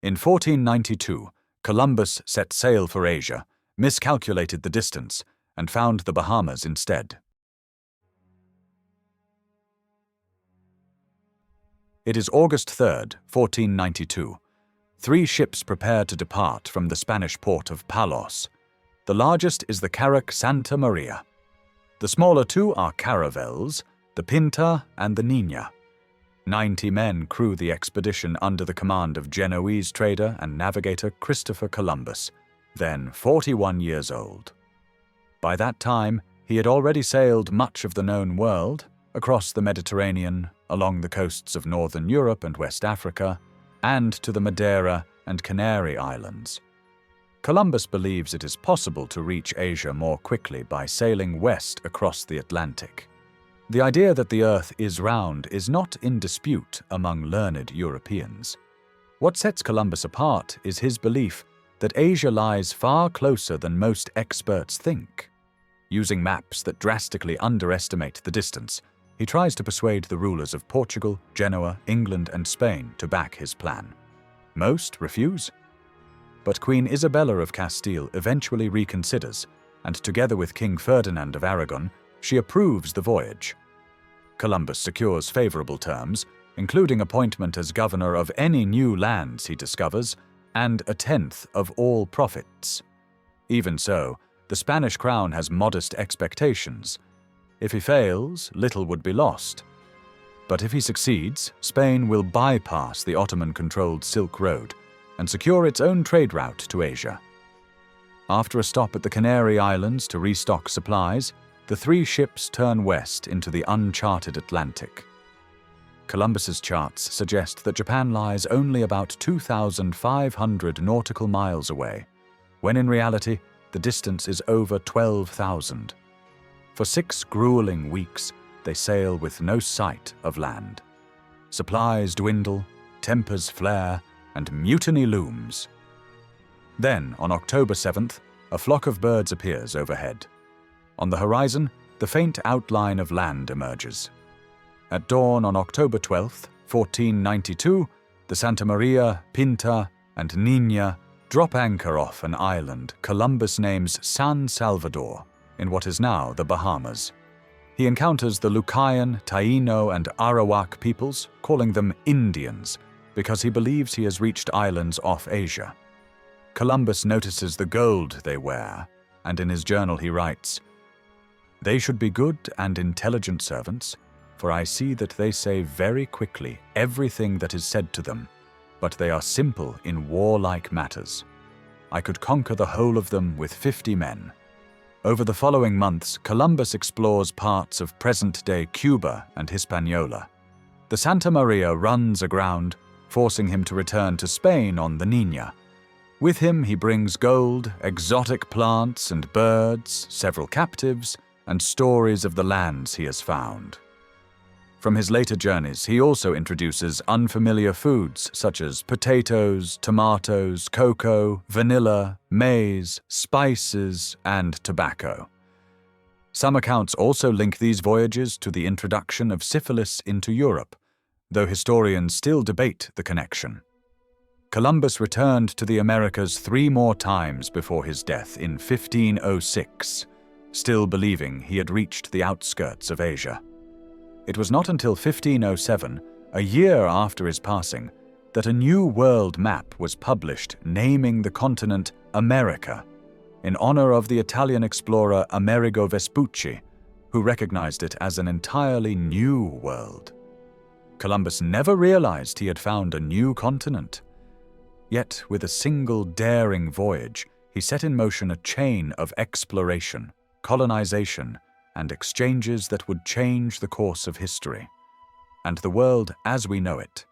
In 1492, Columbus set sail for Asia, miscalculated the distance, and found the Bahamas instead. It is August 3rd, 1492. 3 ships prepare to depart from the Spanish port of Palos. The largest is the carrack Santa Maria. The smaller 2 are caravels, the Pinta and the Niña. 90 men crew the expedition under the command of Genoese trader and navigator Christopher Columbus, then 41 years old. By that time, he had already sailed much of the known world, across the Mediterranean, along the coasts of northern Europe and West Africa, and to the Madeira and Canary Islands. Columbus believes it is possible to reach Asia more quickly by sailing west across the Atlantic. The idea that the Earth is round is not in dispute among learned Europeans. What sets Columbus apart is his belief that Asia lies far closer than most experts think. Using maps that drastically underestimate the distance, he tries to persuade the rulers of Portugal, Genoa, England, and Spain to back his plan. Most refuse. But Queen Isabella of Castile eventually reconsiders, and together with King Ferdinand of Aragon, she approves the voyage. Columbus secures favorable terms, including appointment as governor of any new lands he discovers, and 1/10 of all profits. Even so, the Spanish crown has modest expectations. If he fails, little would be lost. But if he succeeds, Spain will bypass the Ottoman-controlled Silk Road and secure its own trade route to Asia. After a stop at the Canary Islands to restock supplies, the 3 ships turn west into the uncharted Atlantic. Columbus's charts suggest that Japan lies only about 2,500 nautical miles away, when in reality, the distance is over 12,000. For 6 grueling weeks, they sail with no sight of land. Supplies dwindle, tempers flare, and mutiny looms. Then, on October 7th, a flock of birds appears overhead. On the horizon, the faint outline of land emerges. At dawn on October 12th, 1492, the Santa Maria, Pinta, and Niña drop anchor off an island Columbus names San Salvador, in what is now the Bahamas. He encounters the Lucayan, Taino, and Arawak peoples, calling them Indians, because he believes he has reached islands off Asia. Columbus notices the gold they wear, and in his journal he writes, "They should be good and intelligent servants, for I see that they say very quickly everything that is said to them, but they are simple in warlike matters. I could conquer the whole of them with 50 men." Over the following months, Columbus explores parts of present-day Cuba and Hispaniola. The Santa Maria runs aground, forcing him to return to Spain on the Niña. With him he brings gold, exotic plants and birds, several captives, and stories of the lands he has found. From his later journeys, he also introduces unfamiliar foods such as potatoes, tomatoes, cocoa, vanilla, maize, spices, and tobacco. Some accounts also link these voyages to the introduction of syphilis into Europe, though historians still debate the connection. Columbus returned to the Americas 3 more times before his death in 1506, still believing he had reached the outskirts of Asia. It was not until 1507, a year after his passing, that a new world map was published naming the continent America, in honor of the Italian explorer Amerigo Vespucci, who recognized it as an entirely new world. Columbus never realized he had found a new continent. Yet, with a single daring voyage, he set in motion a chain of exploration, colonization, and exchanges that would change the course of history. And the world as we know it